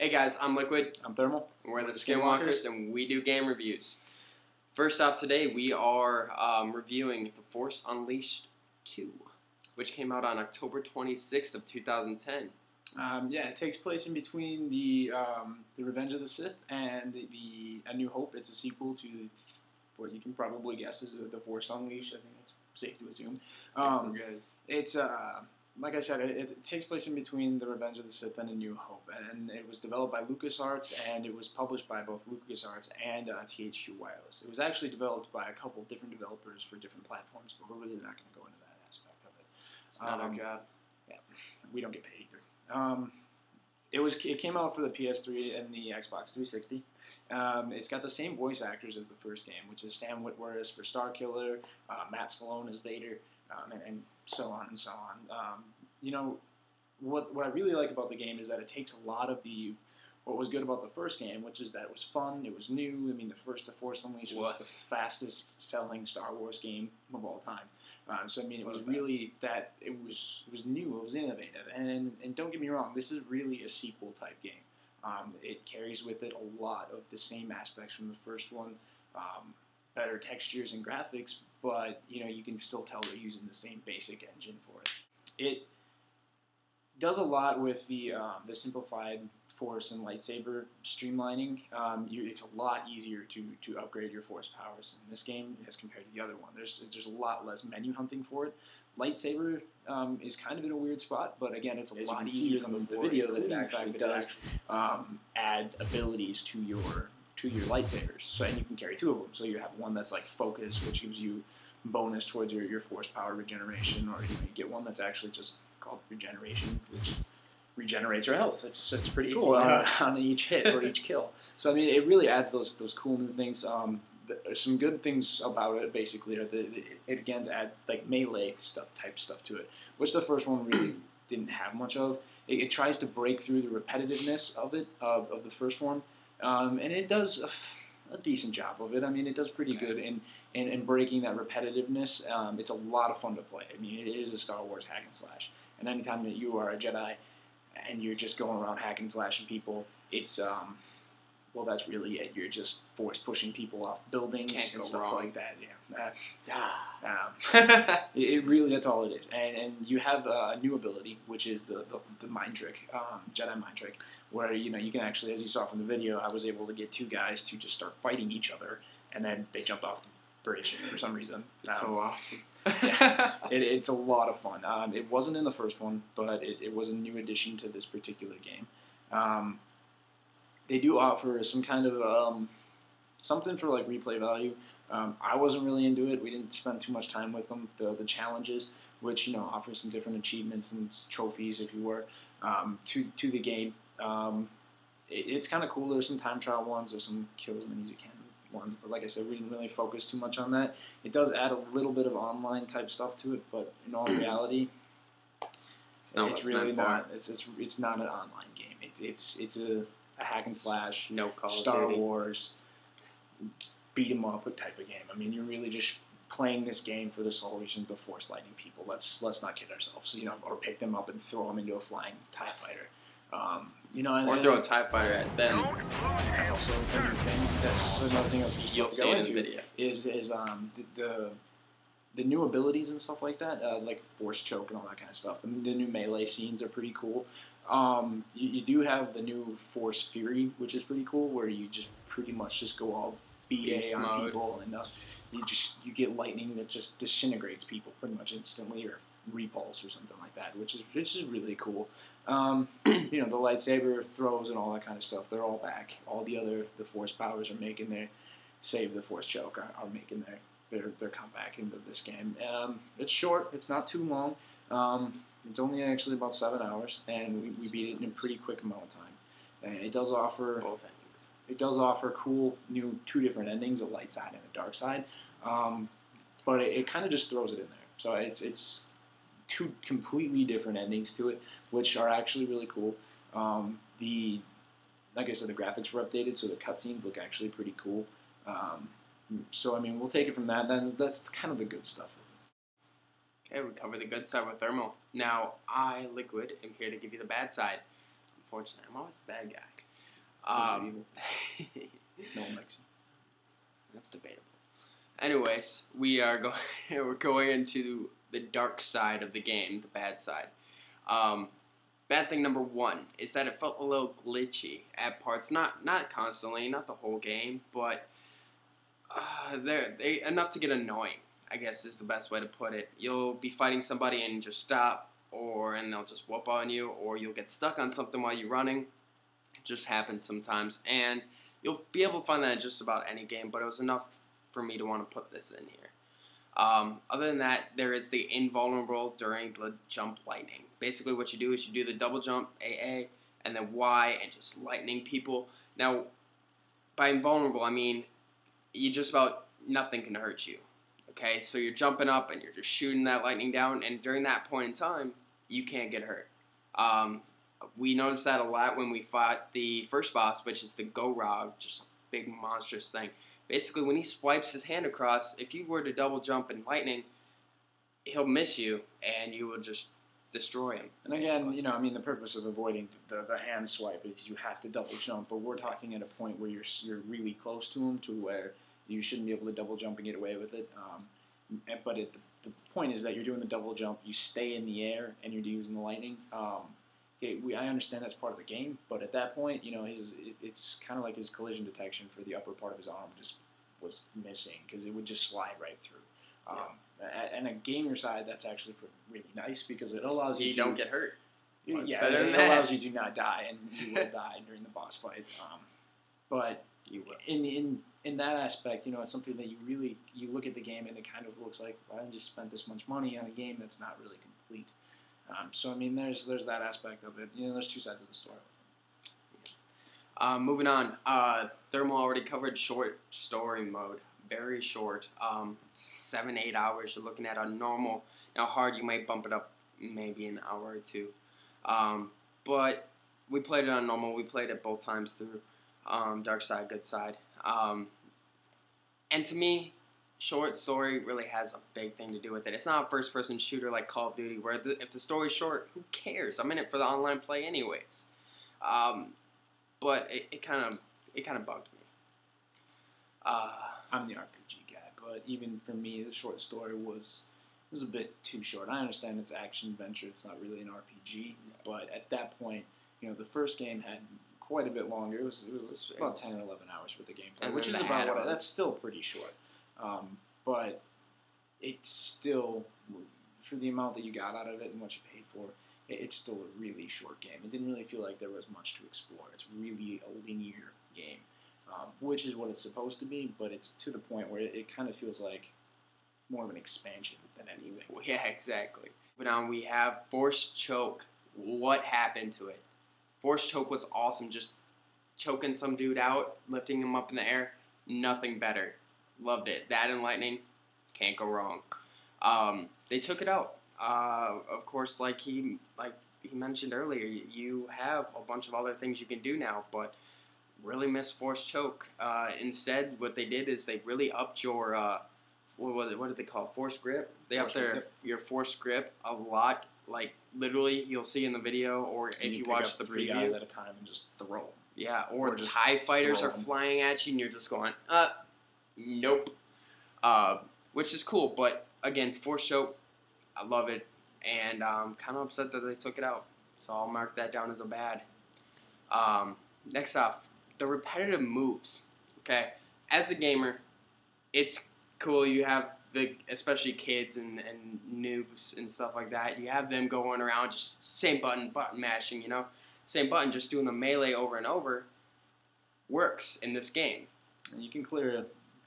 Hey guys, I'm Liquid. I'm Thermal. We're the Skinwalkers, and we do game reviews. First off today, we are reviewing The Force Unleashed 2, which came out on October 26th of 2010. Yeah, it takes place in between the Revenge of the Sith and A New Hope. It's a sequel to what you can probably guess is The Force Unleashed. I think it's safe to assume. It's like I said, it takes place in between The Revenge of the Sith and A New Hope, and it was developed by LucasArts, and it was published by both LucasArts and THQ Wireless. It was actually developed by a couple different developers for different platforms, but we're really not going to go into that aspect of it. It's not our job. Yeah, we don't get paid either. It came out for the PS3 and the Xbox 360. It's got the same voice actors as the first game, which is Sam Witwer is for Starkiller, Matt Stallone is Vader, and so on and so on. You know, what I really like about the game is that it takes a lot of what was good about the first game, which is that it was fun, it was new. I mean, The Force Unleashed was the fastest selling Star Wars game of all time. So I mean, it was really that it was new, it was innovative, and don't get me wrong, this is really a sequel type game. It carries with it a lot of the same aspects from the first one, better textures and graphics, but you know you can still tell they're using the same basic engine for it. It does a lot with the simplified Force and lightsaber streamlining. It's a lot easier to upgrade your Force powers in this game as compared to the other one. There's a lot less menu hunting for it. Lightsaber is kind of in a weird spot, but again, it's a lot easier than the video that it actually does add abilities to your lightsabers. So, and you can carry two of them. So you have one that's like focus, which gives you bonus towards your Force power regeneration, or you get one that's actually just called regeneration, which regenerates your health. It's pretty cool on each hit or each kill. So I mean, it really adds those cool new things. There's some good things about it. Basically, it again adds like melee type stuff to it, which the first one really didn't have much of. It tries to break through the repetitiveness of the first one, and it does a decent job of it. I mean, it does pretty good in breaking that repetitiveness. It's a lot of fun to play. I mean, it is a Star Wars hack and slash, and anytime that you are a Jedi and you're just going around hacking and slashing people, it's well, that's really it. You're just force pushing people off buildings and stuff like that. Yeah. It really, that's all it is. And you have a new ability, which is the mind trick, Jedi mind trick, where you can actually, as you saw from the video, I was able to get two guys to just start fighting each other, and then they jumped off the bridge for some reason. That's so awesome. Yeah, it's a lot of fun. It wasn't in the first one, but it was a new addition to this particular game. They do offer some kind of something for like replay value. I wasn't really into it. We didn't spend too much time with them. The challenges, which offer some different achievements and trophies, if you were, to the game. It's kind of cool. There's some time trial ones. There's some kill as many as you can ones. But like I said, we didn't really focus too much on that. It does add a little bit of online type stuff to it, but in all reality, it's really not. It's not an online game. It's a hack and slash, Star Wars, beat 'em up type of game. I mean, you're really just playing this game for the sole reason of Force lightning people. Let's not kid ourselves, or pick them up and throw them into a flying TIE fighter. Or throw a TIE fighter at them. That's also another thing. That's another thing I was just You'll see in the video. Is the new abilities and stuff like that, like Force choke and all that kind of stuff. The new melee scenes are pretty cool. You do have the new Force Fury, which is pretty cool, where you just pretty much just go all BA on people, and you get lightning that just disintegrates people pretty much instantly, or repulse or something like that, which is really cool. The lightsaber throws and all that kind of stuff, they're all back. All the Force powers are making their, save the Force choke, are making their comeback into this game. It's short, it's not too long. It's only actually about 7 hours, and we beat it in a pretty quick amount of time. And it does offer both endings. It does offer cool new two different endings, a light side and a dark side. But it kind of just throws it in there. So it's two completely different endings to it, which are actually really cool. Like I said, the graphics were updated, so the cutscenes look actually pretty cool. So I mean, we'll take it from that. That's kind of the good stuff. Okay, we covered the good side with Thermal. Now, I, Liquid, am here to give you the bad side. Unfortunately, I'm always the bad guy. No one likes That's debatable. Anyways, we're going into the dark side of the game, the bad side. Bad thing number one is that it felt a little glitchy at parts. Not constantly, not the whole game, but they enough to get annoying, I guess is the best way to put it. You'll be fighting somebody and just stop, and they'll just whoop on you, or you'll get stuck on something while you're running. It just happens sometimes, and you'll be able to find that in just about any game, but it was enough for me to want to put this in here. Other than that, there is the invulnerable during the jump lightning. Basically what you do is you do the double jump, AA, and then Y, and just lightning people. Now, by invulnerable, I mean you just about nothing can hurt you. Okay, so you're jumping up and you're just shooting that lightning down, and during that point in time, you can't get hurt. We noticed that a lot when we fought the first boss, which is the Gorog, just a big monstrous thing. Basically, when he swipes his hand across, if you were to double jump in lightning, he'll miss you, and you will just destroy him. And again, you know, I mean, the purpose of avoiding the hand swipe is you have to double jump, but we're talking at a point where you're really close to him, to where you shouldn't be able to double jump and get away with it. But the point is that you're doing the double jump, you stay in the air, and you're using the lightning. I understand that's part of the game, but at that point, you know, it's kind of like his collision detection for the upper part of his arm just was missing, because it would just slide right through. And a gamer side, that's actually really nice, because it allows you to don't get hurt. It allows you to not die, and you will die during the boss fight. But you will. In that aspect, you know, it's something that you look at the game and it kind of looks like, well, I just spent this much money on a game that's not really complete. So I mean, there's that aspect of it. You know, there's two sides of the story. Moving on, Thermal already covered short story mode. Very short, 7-8 hours you're looking at on normal. Now hard, you might bump it up maybe an hour or two. But we played it on normal. We played it both times through, dark side, good side. And to me, short story really has a big thing to do with it. It's not a first-person shooter like Call of Duty, where if the story's short, who cares? I'm in it for the online play anyways. But it kind of bugged me. I'm the RPG guy, but even for me, the short story was a bit too short. I understand it's action adventure; it's not really an RPG. But at that point, you know, the first game had quite a bit longer. It was about 10 or 11 hours worth of gameplay, which is about that's still pretty short. But it's still, for the amount that you got out of it and what you paid for, it's still a really short game. It didn't really feel like there was much to explore. It's really a linear game, which is what it's supposed to be, but it's to the point where it kind of feels like more of an expansion than anything. Well, yeah, exactly. But now we have Force Choke. What happened to it? Force Choke was awesome. Just choking some dude out, lifting him up in the air. Nothing better. Loved it. That and lightning, can't go wrong. They took it out. Of course, like he mentioned earlier, you have a bunch of other things you can do now, but really miss Force Choke. Instead, what they did is they really upped your what did they call it? Force grip. They upped your force grip a lot. Like literally, you'll see in the video, or if you watch the preview, 3 guys at a time and just throw them. Yeah, or TIE fighters are flying at you, and you're just going, nope. Which is cool, but again, Force Choke, I love it, and I'm kind of upset that they took it out. So I'll mark that down as a bad. Next off, the repetitive moves. Okay, as a gamer, it's cool. You have especially kids and noobs and stuff like that. You have them going around just same button mashing. You know, same button, just doing the melee over and over. Works in this game. And you can clear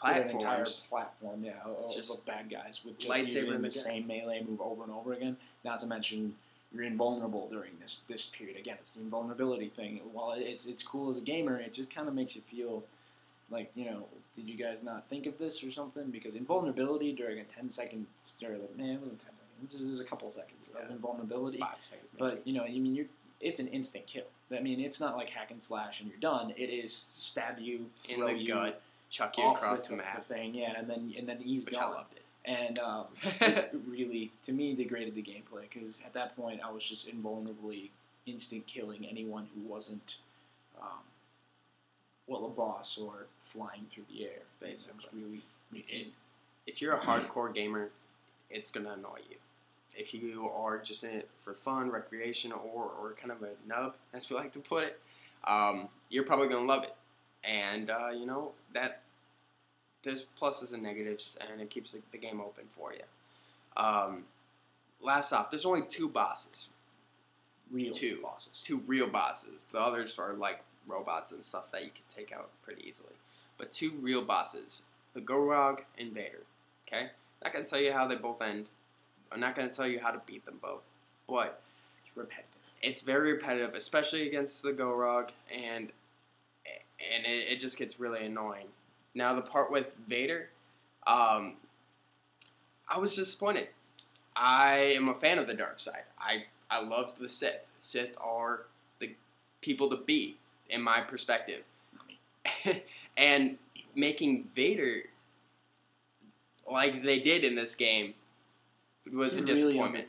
an entire platform, of bad guys with just using the same melee move over and over again. Not to mention, you're invulnerable during this period. Again, it's the invulnerability thing. While it's cool as a gamer, it just kind of makes you feel like, you know, did you guys not think of this or something? Because invulnerability during a 10-second story, it wasn't 10 seconds. This is a couple seconds of invulnerability. 5 seconds. Maybe. But, you know, I mean, it's an instant kill. I mean, it's not like hack and slash and you're done. It is stab you, throw in the gut, chuck you across the map. Thing, and then he's gone. I loved it. And it really, to me, degraded the gameplay, because at that point I was just invulnerably instant killing anyone who wasn't well, a boss or flying through the air. Basically. Really if you're a hardcore gamer, it's going to annoy you. If you are just in it for fun, recreation, or kind of a nub, as we like to put it, you're probably going to love it. And, you know, that there's pluses and negatives, and it keeps the game open for you. Last off, there's only 2 bosses. Two bosses. 2 real bosses. The others are like robots and stuff that you can take out pretty easily. But 2 real bosses, the Gorog and Vader. Okay? Not going to tell you how they both end. I'm not going to tell you how to beat them both. But it's repetitive. It's very repetitive, especially against the Gorog, and it just gets really annoying. Now, the part with Vader, I was disappointed. I am a fan of the dark side. I love the Sith. Sith are the people to be, in my perspective. And making Vader like they did in this game was a disappointment.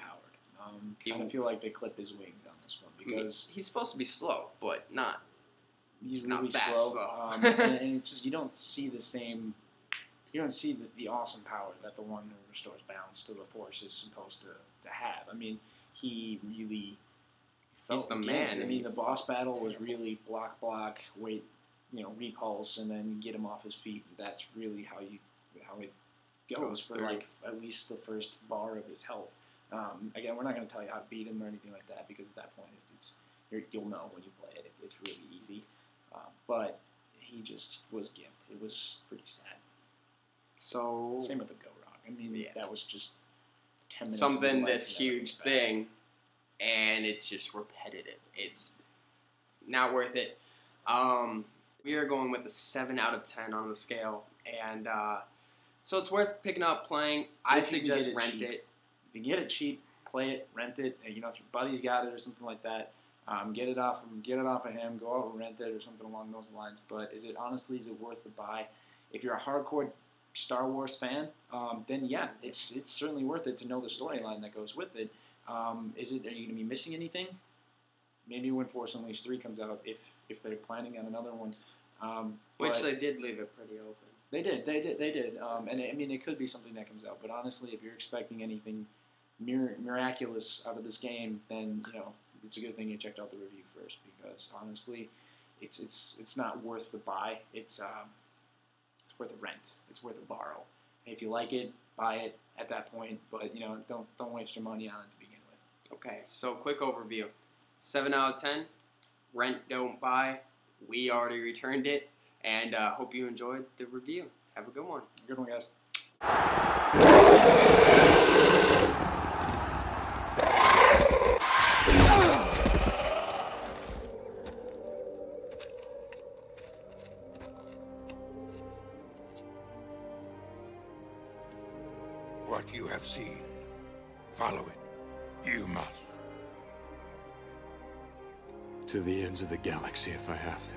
I kind of feel like they clipped his wings on this one because he's supposed to be slow, but not. He's really slow. And it just, you don't see the same. You don't see the awesome power that the one who restores balance to the Force is supposed to have. I mean, he really felt he's the man. I mean, the boss battle was really block, wait, repulse, and then get him off his feet. That's really how it goes for like at least the first bar of his health. Again, we're not going to tell you how to beat him or anything like that because at that point, you'll know when you play it. It's really easy. But he just was gimped. It was pretty sad. So same with the Gorog. I mean, that was just 10 minutes. Something this huge thing, and it's just repetitive. It's not worth it. We are going with a 7 out of 10 on the scale, and so it's worth picking up, playing. I suggest rent it. If you get it cheap, play it, rent it. If your buddy's got it or something like that, get it off of him. Go out and rent it or something along those lines. But is it worth the buy? If you're a hardcore Star Wars fan, then yeah, it's certainly worth it to know the storyline that goes with it. Are you going to be missing anything? Maybe when Force Unleashed 3 comes out, if they're planning on another one. Which they did leave it pretty open. They did. And I mean, it could be something that comes out. But honestly, if you're expecting anything miraculous out of this game, then it's a good thing you checked out the review first because honestly, it's not worth the buy. It's worth a rent. It's worth a borrow. If you like it, buy it at that point. But don't waste your money on it to begin with. Okay, so quick overview: 7 out of 10. Rent, don't buy. We already returned it, and hope you enjoyed the review. Have a good one. Good one, guys. What you have seen, follow it. You must. To the ends of the galaxy if I have to.